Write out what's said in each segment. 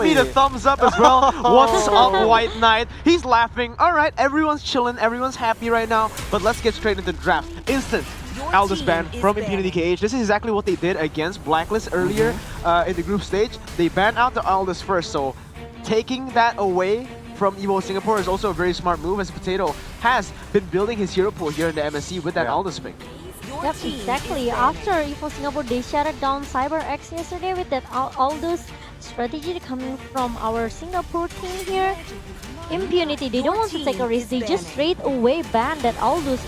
me the thumbs up as well. What's up, White Knight? He's laughing. All right, everyone's chilling. Everyone's happy right now. But let's get straight into the draft. Instant Aldous ban from Impunity KH. This is exactly what they did against Blacklist earlier in the group stage. They banned out the Aldous first, so taking that away from Evos Singapore is also a very smart move, as Potato has been building his hero pool here in the MSC with that Aldous pick. Yep, exactly. After Evos Singapore, they shut down CyberX yesterday with that Aldous strategy coming from our Singapore team here. Impunity, they don't want to take a risk. They just straight away ban that Aldous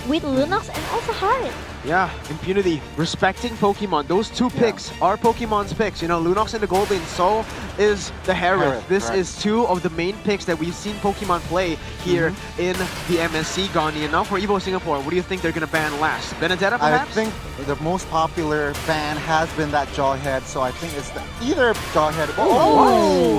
with Lunox and also Harriet. Yeah, Impunity, respecting Pokemon. Those two picks are Pokemon's picks. You know, Lunox in the gold lane, so is the Harriet. This is two of the main picks that we've seen Pokemon play here in the MSC, Gandhi. And now for Evo Singapore, what do you think they're going to ban last? Benedetta, perhaps? I think the most popular ban has been that Jawhead, so I think it's either Jawhead.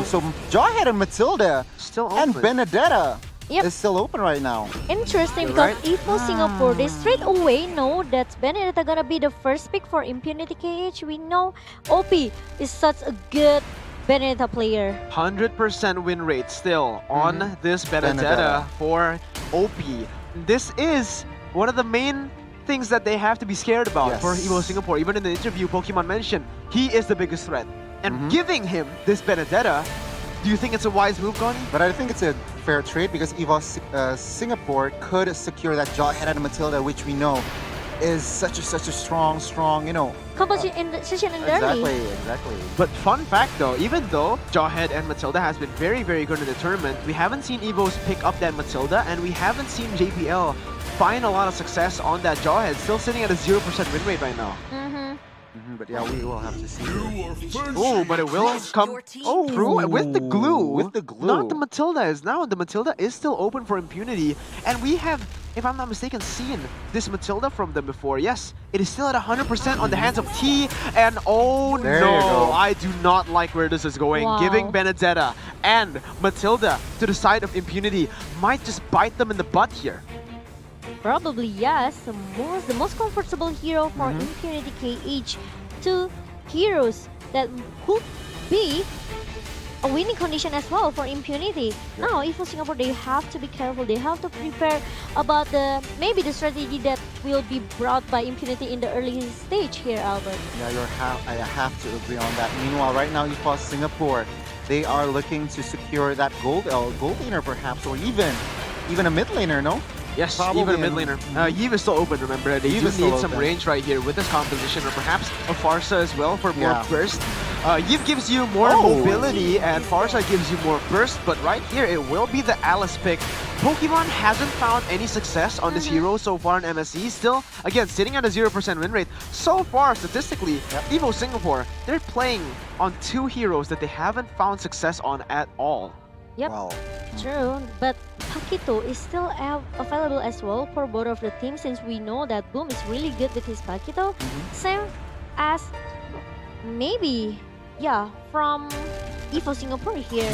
So Jawhead and Matilda Still open. and Benedetta is still open right now. Interesting, because Evos Singapore, they straight away know that Benedetta gonna be the first pick for Impunity KH. We know OP is such a good Benedetta player. 100% win rate still on this Benedetta for OP. This is one of the main things that they have to be scared about for Evo Singapore. Even in the interview, Pokemon mentioned he is the biggest threat. And giving him this Benedetta, do you think it's a wise move, Gandhi? But I think it's a fair trade because Evos Singapore could secure that Jawhead and Matilda, which we know is such a strong, you know. Composition in the session in early. Exactly. But fun fact though, even though Jawhead and Matilda has been very good in the tournament, we haven't seen Evos pick up that Matilda, and we haven't seen JPL find a lot of success on that Jawhead, still sitting at a 0% win rate right now. But yeah, we will have to see. Oh, but it will come through with the glue. With the glue. Not the Matilda is now. The Matilda is still open for Impunity. And we have, if I'm not mistaken, seen this Matilda from them before. Yes, it is still at 100% on the hands of T. And oh no, I do not like where this is going. Giving Benedetta and Matilda to the side of Impunity might just bite them in the butt here. Probably yes. The most comfortable hero for Impunity KH. Two heroes that could be a winning condition as well for Impunity. Now, Evo Singapore, they have to be careful. They have to prepare about maybe the strategy that will be brought by Impunity in the early stage here, Albert. Yeah, I have to agree on that. Meanwhile, right now, Evo Singapore, they are looking to secure that gold laner perhaps, or even a mid laner, no? Yes, probably even a mid laner. Yves is still open, remember. They do need some range right here with this composition, or perhaps a Farsa as well for more burst. Yves gives you more mobility, and Farsa gives you more burst, but right here it will be the Alice pick. Pokemon hasn't found any success on this hero so far in MSC. Still, again, sitting at a 0% win rate. So far, statistically, Evo Singapore, they're playing on two heroes that they haven't found success on at all. Yep, true. But Paquito is still available as well for both of the teams, since we know that Boom is really good with his Paquito. Same as maybe, from Evo Singapore here.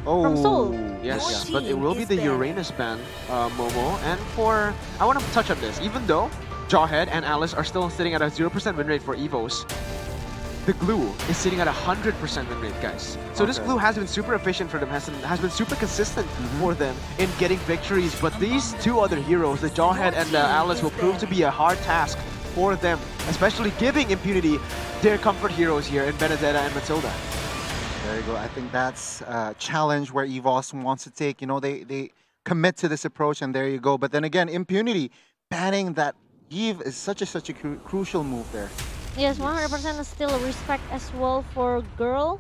From Seoul. Yes, but it will be the Uranus ban, Momo. And I want to touch on this. Even though Jawhead and Alice are still sitting at a 0% win rate for Evos, the glue is sitting at 100% win rate, guys. So this glue has been super efficient for them, has been super consistent for them in getting victories. But these two other heroes, the Jawhead and the Alice, will prove to be a hard task for them, especially giving Impunity their comfort heroes here in Benedetta and Matilda. There you go. I think that's a challenge where Evos wants to take. You know, they commit to this approach, and there you go. But then again, Impunity banning that Eve is such a crucial move there. Yes, 100% still respect as well for Girl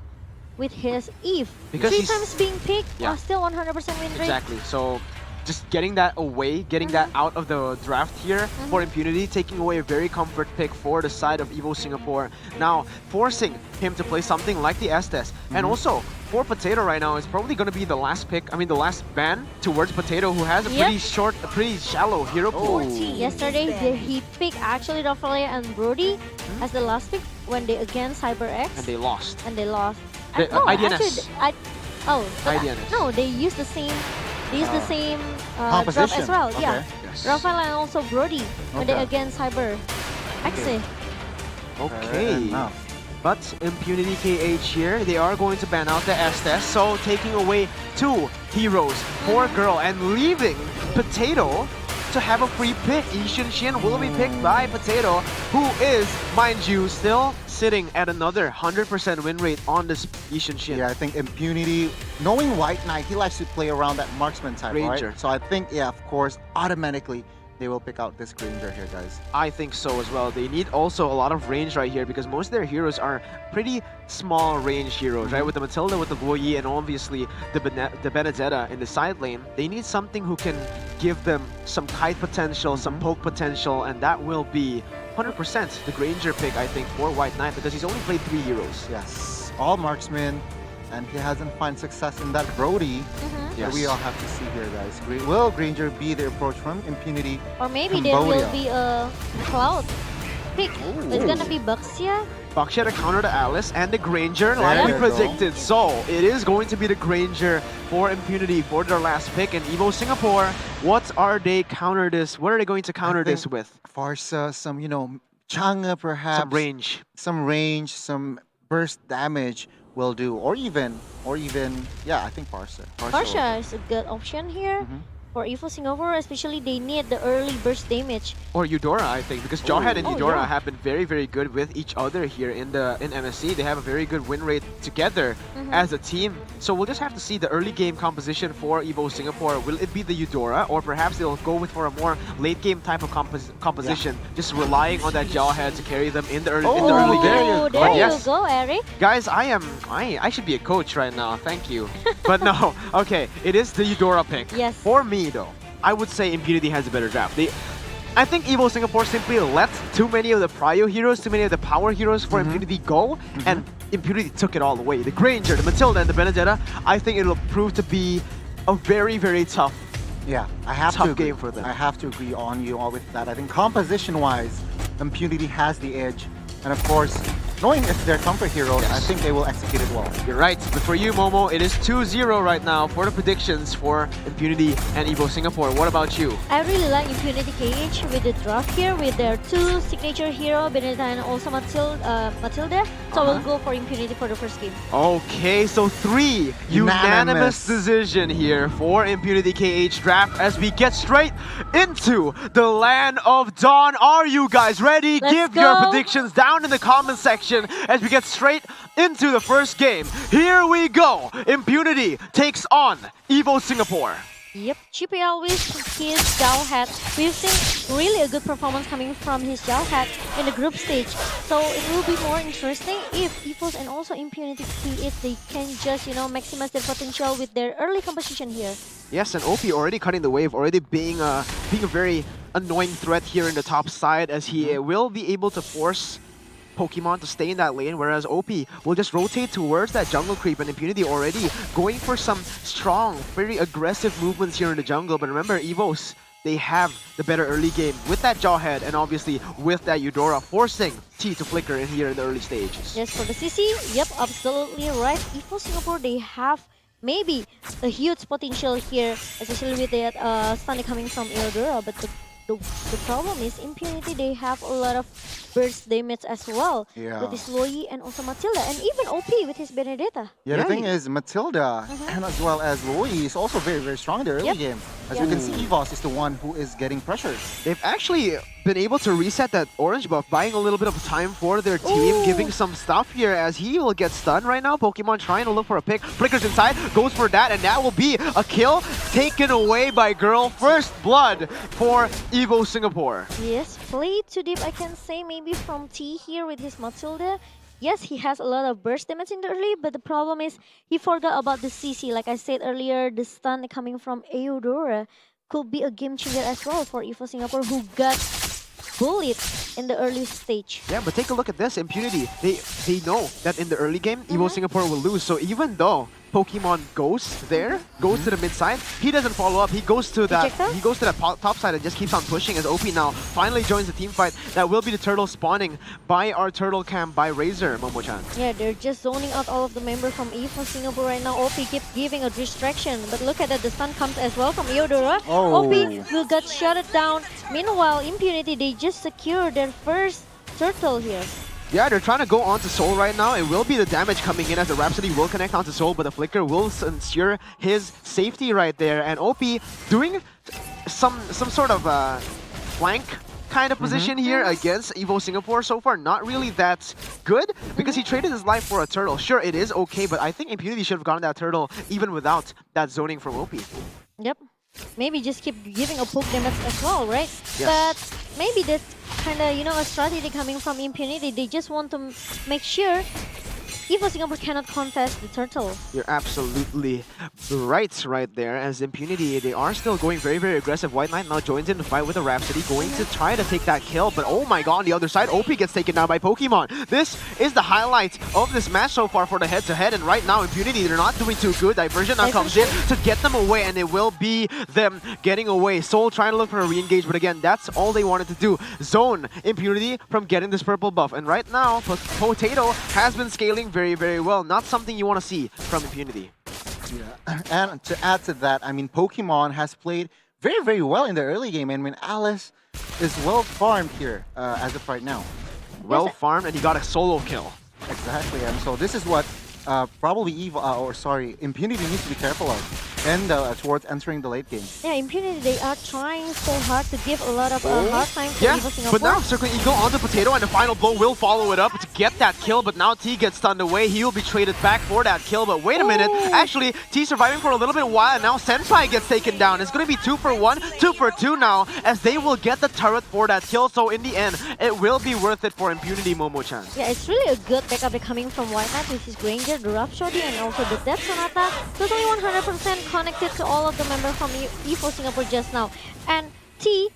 with his Eve. Because 3 times being picked, still 100% win rate. Exactly. So just getting that away, getting that out of the draft here for Impunity, taking away a very comfort pick for the side of Evo Singapore. Now, forcing him to play something like the Estes. And also, for Potato right now, it's probably going to be the last pick, the last ban towards Potato, who has a pretty shallow hero pool. Yesterday, he picked actually Rafael and Brody as the last pick when they against CyberX. And they lost. IDNS. IDNS. No, they used the same. They use the same drop as well. Yeah, Rafael and also Brody when they against Cyber. Okay. But Impunity KH here, they are going to ban out the Estes, so taking away 2 heroes for Girl and leaving Potato to have a free pick. Yixun Shin will be picked by Potato, who is, mind you, still sitting at another 100% win rate on this Yixun Shin. Yeah, I think Impunity, knowing White Knight, he likes to play around that marksman type, Ranger. right? So I think, yeah, of course, automatically, they will pick out this Granger here, guys. I think so as well. They need also a lot of range right here because most of their heroes are pretty small range heroes, right? With the Matilda, with the Boyi, and obviously the Benedetta in the side lane. They need something who can give them some kite potential, some poke potential, and that will be 100% the Granger pick, I think, for White Knight because he's only played 3 heroes. Yes, all marksmen, and he hasn't found success in that Brody. Yes. We all have to see here, guys. Will Granger be the approach from Impunity? Or maybe there Cambodia. will be a Cloud pick. It's gonna be Baxia. Baxia to counter to Alice and the Granger There like we you go. predicted. So it is going to be the Granger for Impunity for their last pick. And Evo Singapore, what are they counter this? What are they going to counter this think with? Farsa, some, Chang'e perhaps. Some range. Some burst damage will do. Or even, yeah, I think Farsa. Farsha is a good option here for Evo Singapore, especially they need the early burst damage. Or Eudora, I think, because Jawhead and Oh, Eudora yeah. have been very, very good with each other here in MSC. They have a very good win rate together as a team. So we'll just have to see the early game composition for Evo Singapore. Will it be the Eudora, or perhaps they'll go with for a more late game type of composition, just relying on that Jawhead to carry them in the early Oh, game. there Yes. you go, Eric. Guys, I should be a coach right now. Thank you. But no, okay, it is the Eudora pick. Yes. For me though, I would say Impunity has a better draft. I think Evo Singapore simply let too many of the prio heroes, too many of the power heroes for Impunity go, and Impunity took it all away. The Granger, the Matilda, and the Benedetta, I think it'll prove to be a very, very tough. Yeah, I have Tough to agree. game for them. I have to agree on you all with that. I think composition-wise, Impunity has the edge. And of course, knowing it's their comfort heroes, I think they will execute it well. You're right. But for you, Momo, it is 2-0 right now for the predictions for Impunity and Evo Singapore. What about you? I really like Impunity KH with the draft here with their 2 signature hero, Benedetta and also Matilda. So we'll go for Impunity for the first game. Okay, so 3 unanimous decision here for Impunity KH draft as we get straight into the Land of Dawn. Are you guys ready? Let's Give your go. predictions down in the comment section as we get straight into the first game. Here we go. Impunity takes on Evo Singapore. Yep, GPL with his Jawhead. We've seen really a good performance coming from his Jawhead in the group stage. So it will be more interesting if Evos and also Impunity if they can just, maximize their potential with their early composition here. Yes, and OP already cutting the wave, already being a very annoying threat here in the top side as he will be able to force Pokemon to stay in that lane, whereas OP will just rotate towards that jungle creep, and Impunity already going for some strong, very aggressive movements here in the jungle. But remember, Evos, they have the better early game with that Jawhead and obviously with that Eudora, forcing T to flicker in here in the early stages. Yes, for the CC, yep, absolutely right. Evo Singapore, they have maybe a huge potential here, especially with that stun coming from Eudora, but the problem is Impunity, they have a lot of burst damage as well with his Loi and also Matilda, and even OP with his Benedetta. Yeah, the thing is, Matilda and as well as Loi is also very, very strong in the early game. As we can see, Evos is the one who is getting pressured. They've actually been able to reset that orange buff, buying a little bit of time for their team, giving some stuff here as he will get stunned right now. Pokemon trying to look for a pick, flickers inside, goes for that, and that will be a kill taken away by Girl. First blood for Evo Singapore. Yes, play too deep, I can say, maybe from T here with his Matilda. Yes, he has a lot of burst damage in the early, but the problem is he forgot about the CC. Like I said earlier, the stun coming from Eudora could be a game changer as well for Evo Singapore, who got bullied in the early stage. Yeah, but take a look at this. Impunity, they know that in the early game, Evo Singapore will lose. So even though Pokemon goes to the mid side, he doesn't follow up. He goes to that top side and just keeps on pushing as OP now finally joins the team fight. That will be the turtle spawning by our turtle camp by Razor, Momo-chan. Yeah, they're just zoning out all of the members from Evo Singapore right now. OP keep giving a distraction, but look at that, the stun comes as well from Eudora. OP will get shut down. Meanwhile, Impunity, they just secured their first turtle here. Yeah, they're trying to go on to Soul right now. It will be the damage coming in as the Rhapsody will connect onto Soul, but the Flicker will ensure his safety right there. And OP doing some sort of flank kind of position here against Evo Singapore. So far, not really that good because he traded his life for a turtle. Sure, it is okay, but I think Impunity should have gotten that turtle even without that zoning from OP. Yep. Maybe just keep giving a poke damage as well, right? Yes. But maybe that's kind of, a strategy coming from Impunity. They just want to make sure Evo Singapore cannot contest the turtle. You're absolutely right there. As Impunity, they are still going very, very aggressive. White Knight now joins in the fight with the Rhapsody, going to try to take that kill. But oh my god, on the other side, OP gets taken down by Pokemon. This is the highlight of this match so far for the head-to-head. And right now, Impunity, they're not doing too good. Diversion now comes in to get them away, and it will be them getting away. Soul trying to look for a re-engage, but again, that's all they wanted to do. Zone Impunity from getting this purple buff. And right now, Potato has been scaling very, very well. Not something you want to see from Impunity. Yeah, and to add to that, I mean, Pokemon has played very, very well in the early game. And I mean, Alice is well farmed here as of right now. Well farmed, and he got a solo kill. Exactly, and so this is what probably Impunity needs to be careful of. And towards entering the late game. Yeah, Impunity, they are trying so hard to give a lot of hard time to Evo Singapore. But now Circling Eagle onto Potato, and the final blow will follow it up to get that kill, but now T gets stunned away. He will be traded back for that kill, but wait a minute. Actually, T surviving for a little bit while, and now Senpai gets taken down. It's going to be 2 for 1, 2 for 2 now, as they will get the turret for that kill. So in the end, it will be worth it for Impunity, Momo-chan. Yeah, it's really a good backup coming from White Knight with his Granger, the Rhapsody, and also the Death Sonata. Totally 100% connected to all of the members from Evo Singapore just now. And T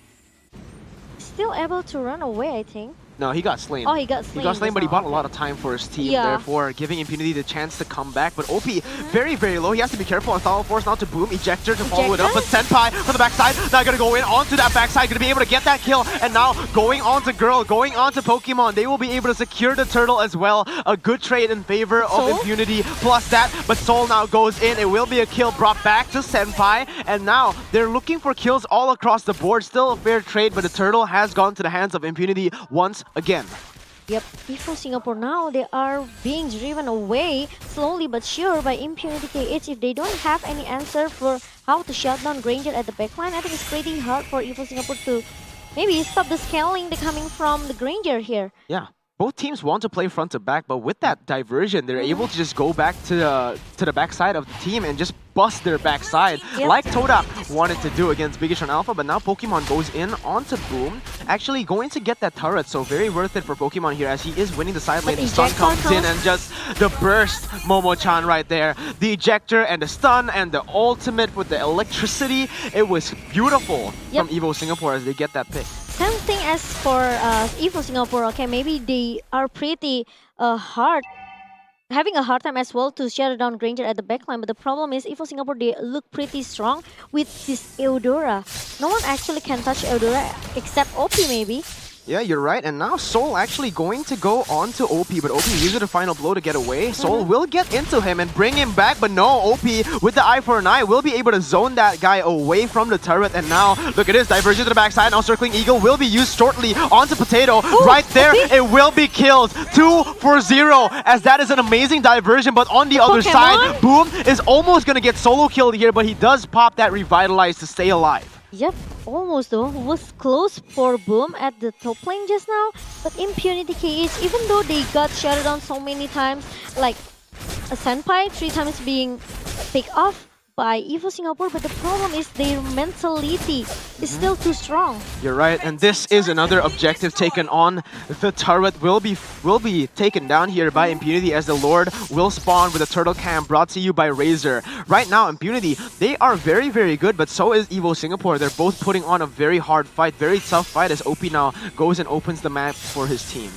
still able to run away, I think. No, he got slain. Oh, he got slain. He got slain, but he bought a lot of time for his team, therefore giving Impunity the chance to come back. But OP, very, very low. He has to be careful on Thallow Force, not to boom. Ejector to follow it up, but Senpai from the backside, now gonna go in onto that backside, gonna be able to get that kill. And now going on to Girl, going on to Pokemon, they will be able to secure the turtle as well. A good trade in favor of Impunity, plus that. But Soul now goes in. It will be a kill brought back to Senpai. And now they're looking for kills all across the board. Still a fair trade, but the turtle has gone to the hands of Impunity once again. Yep, Evo Singapore now, they are being driven away slowly but sure by Impunity KH. If they don't have any answer for how to shut down Granger at the backline, I think it's pretty hard for Evo Singapore to maybe stop the scaling coming from the Granger here. Yeah. Both teams want to play front to back, but with that diversion, they're able to just go back to the backside of the team and just bust their backside, like Todak wanted to do against Biggitron Alpha. But now Pokemon goes in onto Boom, actually going to get that turret, so very worth it for Pokemon here as he is winning the side lane. The stun comes in and just the burst, Momo-chan right there. The ejector and the stun and the ultimate with the electricity. It was beautiful from Evo Singapore as they get that pick. Same thing as for Evo Singapore, okay, maybe they are pretty having a hard time as well to shut down Granger at the backline, but the problem is Evo Singapore, they look pretty strong with this Eudora. No one actually can touch Eudora except OP maybe. Yeah, you're right. And now Soul actually going to go on to OP, but OP uses the final blow to get away. Soul will get into him and bring him back, but no, OP with the eye for an eye will be able to zone that guy away from the turret. And now, look at this, diversion to the backside. Now Circling Eagle will be used shortly onto Potato. Right there, it will be killed. 2 for 0, as that is an amazing diversion. But on the other side, Boom is almost going to get solo killed here, but he does pop that Revitalize to stay alive. Yep, almost though. Was close for Boom at the top lane just now. But Impunity KH, even though they got shut down so many times, like a Senpai 3 times being picked off by Evo Singapore, but the problem is their mentality is still too strong. You're right, and this is another objective taken on. The turret will be taken down here by Impunity as the Lord will spawn with a turtle cam brought to you by Razor. Right now, Impunity, they are very, very good, but so is Evo Singapore. They're both putting on a very hard fight, very tough fight as OP now goes and opens the map for his team.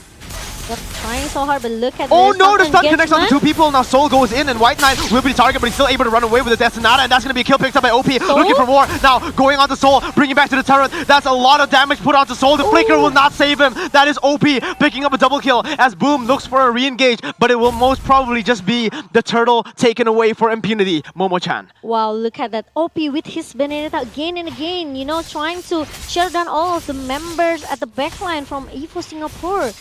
Yep, trying so hard, but look at oh no, the stun connects on the 2 people. Now Soul goes in and White Knight will be the target, but he's still able to run away with the Death Sonata, and that's going to be a kill picked up by OP. Looking for more. Now going on to Soul, bringing back to the turret. That's a lot of damage put onto Soul. The Flicker will not save him. That is OP picking up a double kill as Boom looks for a re-engage, but it will most probably just be the turtle taken away for Impunity. Momo-chan. Wow, look at that. OP with his Benedetta again and again, you know, trying to shut down all of the members at the backline from Evo Singapore.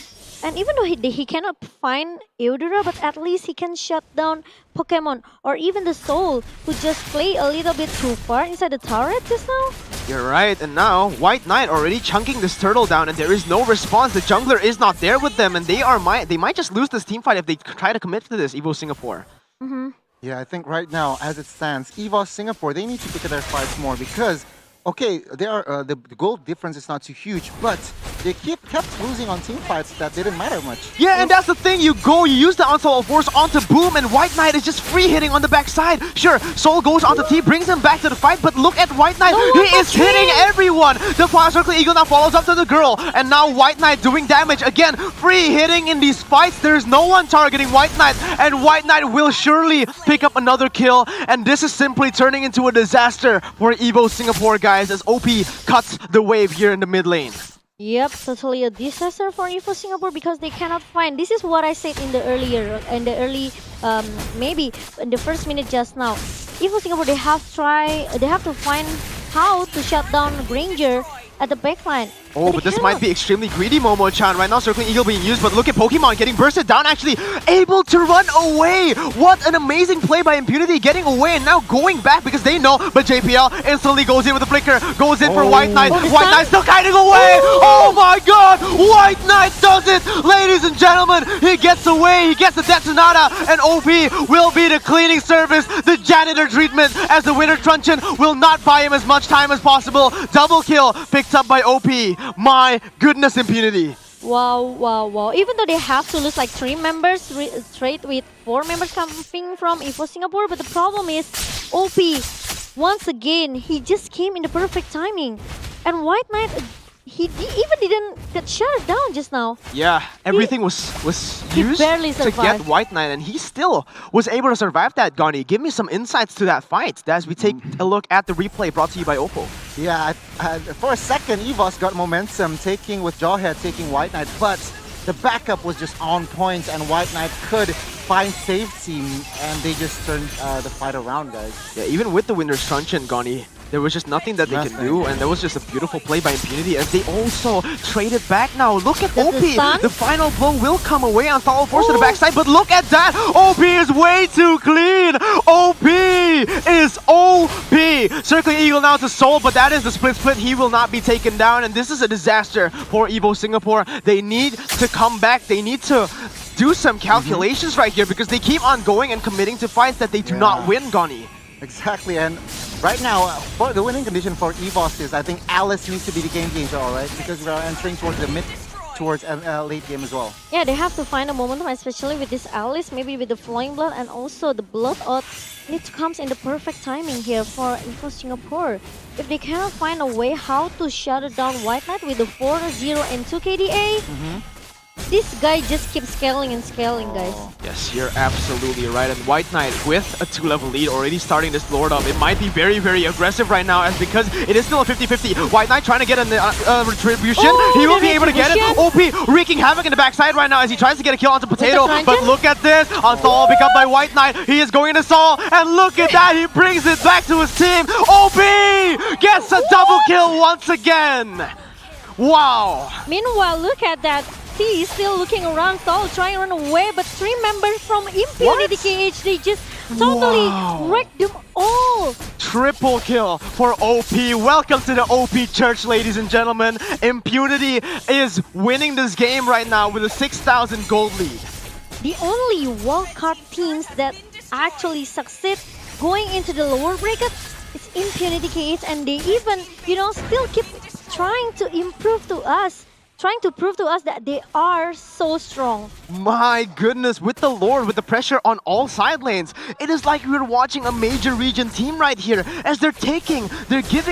And even though he cannot find Eudora, but at least he can shut down Pokemon or even the Soul, who just play a little bit too far inside the turret just now. You're right, and now White Knight already chunking this turtle down, and there is no response. The jungler is not there with them, and they might just lose this team fight if they try to commit to this. Evo Singapore. Mm-hmm. Yeah, I think right now, as it stands, Evos Singapore, they need to pick their fights more because, okay, they are the goal difference is not too huge, but they kept losing on team fights that didn't matter much. Yeah, and that's the thing. You use the Onslaught of Force onto Boom, and White Knight is just free hitting on the backside. Sure, Soul goes onto T, brings him back to the fight, but look at White Knight. He is hitting everyone. The Fire Circle Eagle now follows up to the girl, and now White Knight doing damage. Again, free hitting in these fights. There's no one targeting White Knight, and White Knight will surely pick up another kill, and this is simply turning into a disaster for Evo Singapore, guys, as OP cuts the wave here in the mid lane. Yep, totally a disaster for Evo Singapore because they cannot find. This is what I said in the early, maybe in the first minute just now. Evo Singapore, they have to find how to shut down Granger at the backline. Oh, but this might be extremely greedy, Momo-chan. Right now, Circling Eagle being used, but look at Pokemon getting bursted down, actually able to run away. What an amazing play by Impunity, getting away and now going back because they know, but JPL instantly goes in with a flicker, goes in for White Knight. White Knight still kiting away. Oh my god, White Knight does it. Ladies and gentlemen, he gets away, he gets the Detonata, and OP will be the cleaning service, the janitor treatment, as the winner Truncheon will not buy him as much time as possible. Double kill picked up by OP. My goodness, Impunity. Wow, wow, wow. Even though they have to lose like 3 members straight with 4 members coming from Evo Singapore, but the problem is OP, once again, he just came in the perfect timing. And White Knight, he even didn't get shut down just now. Yeah, everything was used barely to get survived. White Knight, and he still was able to survive that, Gani. Give me some insights to that fight as we take a look at the replay brought to you by Oppo. Yeah, for a second, Evos got momentum, taking with Jawhead, taking White Knight, but the backup was just on point, and White Knight could find safety, and they just turned the fight around, guys. Yeah, even with the winner's Truncheon, Gani, there was just nothing that they can do, and there was just a beautiful play by Impunity as they also traded back now. Look at OP. The final blow will come away on Follow Force to the backside, but look at that. OP is way too clean. OP is OP. Circling Eagle now to Soul, but that is the split. He will not be taken down, and this is a disaster for Evo Singapore. They need to come back. They need to do some calculations right here because they keep on going and committing to fights that they do not win, Gani. Exactly, and right now, for the winning condition for Evos is, I think Alice needs to be the game changer, alright? Because we are entering towards the late game as well. Yeah, they have to find a momentum, especially with this Alice, maybe with the Flowing Blood and also the Blood Oath. It comes in the perfect timing here for Evo Singapore. If they cannot find a way how to shut down White Knight with the 4-0 and 2 KDA, this guy just keeps scaling and scaling, guys. Yes, you're absolutely right. And White Knight with a 2-level lead already starting this Lord up. It might be very, very aggressive right now as because it is still a 50-50. White Knight trying to get a retribution. He will be able to get it. OP wreaking havoc in the backside right now as he tries to get a kill onto Potato. But look at this. Unstall picked up by White Knight. He is going into Saul. And look at that. He brings it back to his team. OP gets a double kill once again. Wow. Meanwhile, look at that. T is still looking around, Saul trying to run away, but 3 members from Impunity KH, they just totally wrecked them all. Triple kill for OP. Welcome to the OP Church, ladies and gentlemen. Impunity is winning this game right now with a 6,000 gold lead. The only wildcard teams that actually succeed going into the lower bracket is Impunity KH, and they even, still keep trying to improve to us. Trying to prove to us that they are so strong. My goodness, with the Lord, with the pressure on all side lanes, it is like we're watching a major region team right here as they're giving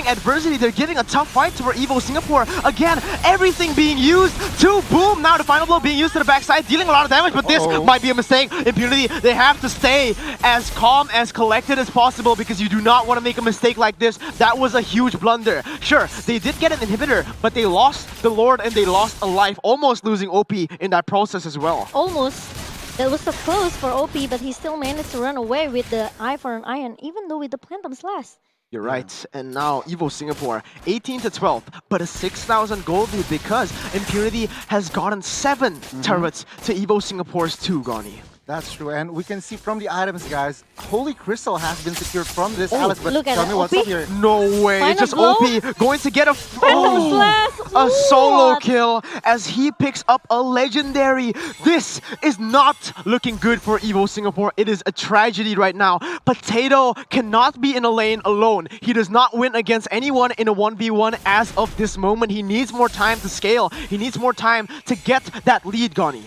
adversity, they're giving a tough fight for Evo Singapore. Again, everything being used to Boom. Now the final blow being used to the backside, dealing a lot of damage, but this might be a mistake. Impunity, they have to stay as calm, as collected as possible because you do not want to make a mistake like this. That was a huge blunder. Sure, they did get an inhibitor, but they lost the Lord and they lost a life, almost losing OP in that process as well. Almost. That was so close for OP, but he still managed to run away with the eye for an eye, and even though with the Phantom Slash. You're right. And now Evo Singapore, 18 to 12, but a 6,000 gold lead because Impunity has gotten 7 turrets to Evo Singapore's 2, Goni. That's true, and we can see from the items, guys, Holy Crystal has been secured from this Oh, Alice, but look at tell that, me what's OP. up here. No way, Final it's just blow? OP going to get a Phantom Slash! a solo What? kill as he picks up a legendary. This is not looking good for Evo Singapore. It is a tragedy right now. Potato cannot be in a lane alone. He does not win against anyone in a 1v1 as of this moment. He needs more time to scale. He needs more time to get that lead, Goni.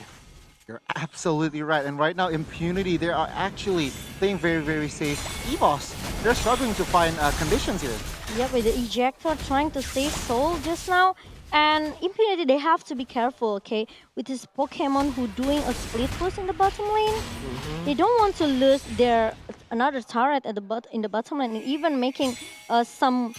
You're absolutely right, and right now, Impunity, they are actually playing very, very safe. Evos, they're struggling to find conditions here. Yep, with the ejector trying to save Soul just now. And Impunity, they have to be careful, okay? With this Pokemon who doing a split push in the bottom lane. They don't want to lose their another turret at in the bottom lane, and even making some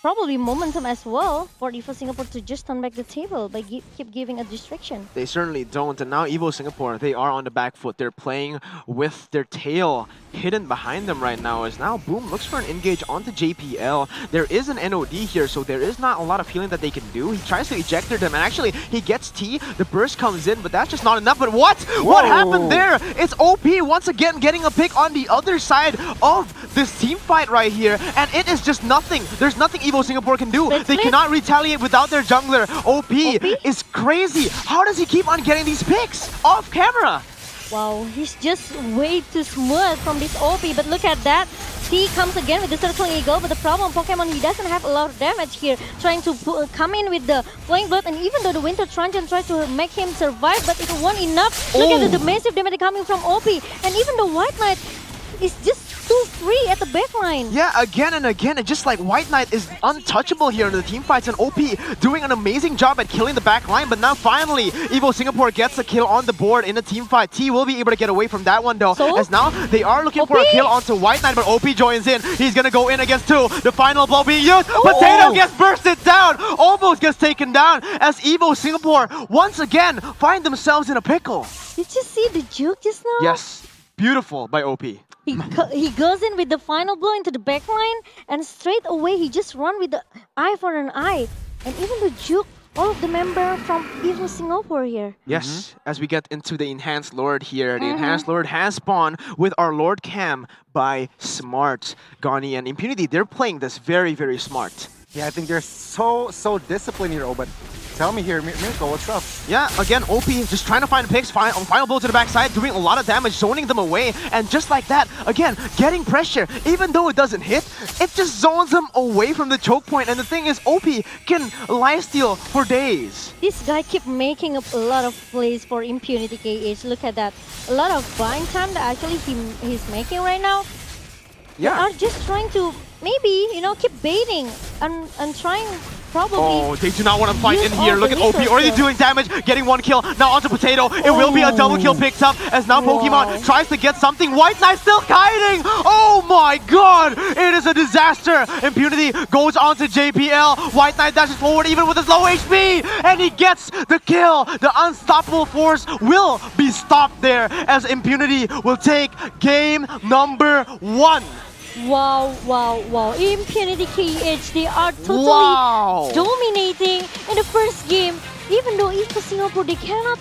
probably momentum as well for Evo Singapore to just turn back the table by keep giving a distraction. They certainly don't. And now Evo Singapore, they are on the back foot. They're playing with their tail hidden behind them right now. As now Boom looks for an engage onto JPL. There is an NOD here, so there is not a lot of healing that they can do. He tries to ejector them, and actually he gets T. The burst comes in, but that's just not enough. But what? What happened there? It's OP once again getting a pick on the other side of this team fight right here, and it is just nothing. There's nothing Evo Singapore can do. They cannot retaliate without their jungler. OP is crazy. How does he keep on getting these picks off camera? Wow, he's just way too smooth from this OP, but look at that. T comes again with the Circling Eagle, but the problem, Pokemon, he doesn't have a lot of damage here, trying to come in with the Flying Blood, and even though the Winter Truncheon tried to make him survive, but it wasn't enough. Look at the massive damage coming from OP, and even the White Knight is just too free at the backline. Yeah, again and again, and just like White Knight is untouchable here in the team fights, and OP doing an amazing job at killing the back line, but now finally Evo Singapore gets a kill on the board in a team fight. T will be able to get away from that one though, as now they are looking for a kill onto White Knight, but OP joins in. He's gonna go in against 2. The final blow being used. Potato gets bursted down, almost gets taken down as Evo Singapore once again find themselves in a pickle. Did you see the juke just now? Yes, beautiful by OP. He goes in with the final blow into the backline, and straight away he just run with the eye for an eye. And even the juke all of the member from Evo Singapore here. Yes, as we get into the Enhanced Lord here, the Enhanced Lord has spawned with our Lord Cam by Smart. Gani and Impunity, they're playing this very, very smart. Yeah, I think they're so disciplined here, but tell me here, Mirko, what's up? Yeah, again, OP just trying to find picks, final blow to the backside, doing a lot of damage, zoning them away, and just like that, again, getting pressure. Even though it doesn't hit, it just zones them away from the choke point, and the thing is, OP can lifesteal for days. This guy keep making up a lot of plays for Impunity KH. Look at that. A lot of buying time that actually he's making right now. Yeah. They are just trying to maybe, keep baiting and trying probably. Oh, they do not want to fight in use here. all Look the at OP already resources. doing damage, getting 1 kill. Now onto Potato. It will be a double kill picked up as now Pokemon tries to get something. White Knight still kiting. Oh my god, it is a disaster. Impunity goes onto JPL. White Knight dashes forward even with his low HP, and he gets the kill. The unstoppable force will be stopped there as Impunity will take game number 1. Wow. Impunity KH, they are totally dominating in the first game. Even though Evo Singapore, they cannot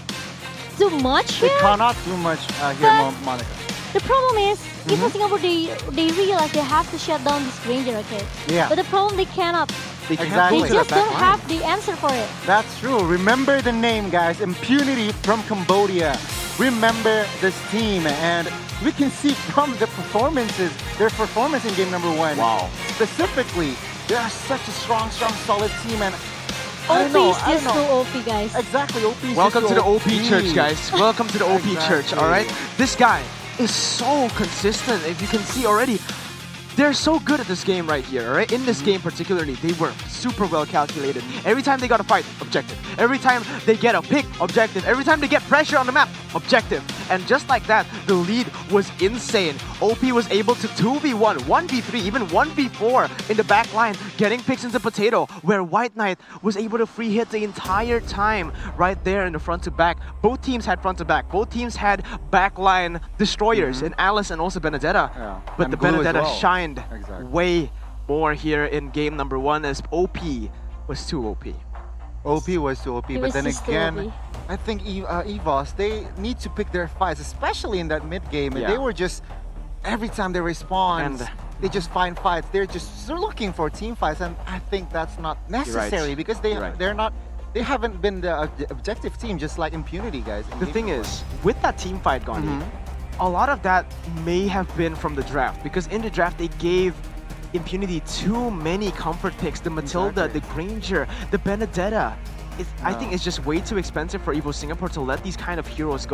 do much They here. cannot do much here, But- Monica. The problem is, Evo Singapore, they realize they have to shut down this Ranger, okay? Yeah. But the problem, they cannot. They can't Exactly. go They to the just back don't line. have the answer for it. That's true. Remember the name, guys. Impunity from Cambodia. Remember this team, and we can see from the performances, their performance in game number 1. Wow. Specifically, they are such a strong, solid team, and I don't know. OP is just so OP, guys. Exactly, OP is Welcome just to the so OP church, guys. Welcome to the OP church, Exactly. alright? This guy is so consistent. If you can see already, they're so good at this game right here, alright? In this game particularly, they were super well calculated. Every time they got a fight, objective. Every time they get a pick, objective. Every time they get pressure on the map, objective. And just like that, the lead was insane. OP was able to 2v1, 1v3, even 1v4 in the back line, getting picks into Potato, where White Knight was able to free hit the entire time right there in the front to back. Both teams had front to back. Both teams had backline destroyers in Alice and also Benedetta. Yeah. But And the Glue as Benedetta well. shined Exactly. way more here in game number 1 as OP was too OP. OP was too OP, He but was then just too again, OP. I think Evos, they need to pick their fights, especially in that mid game. Yeah. They were just, every time they respond, And- they just find fights. They're looking for team fights, and I think that's not necessary because You're right. they haven't been the objective team, just like Impunity, guys. in The game thing number is, with that team fight, Gandhi, Mhm. a lot of that may have been from the draft because in the draft they gave Impunity too many comfort picks. The Matilda, Exactly. the Granger, the Benedetta. I No. think it's just way too expensive for Evo Singapore to let these kind of heroes go.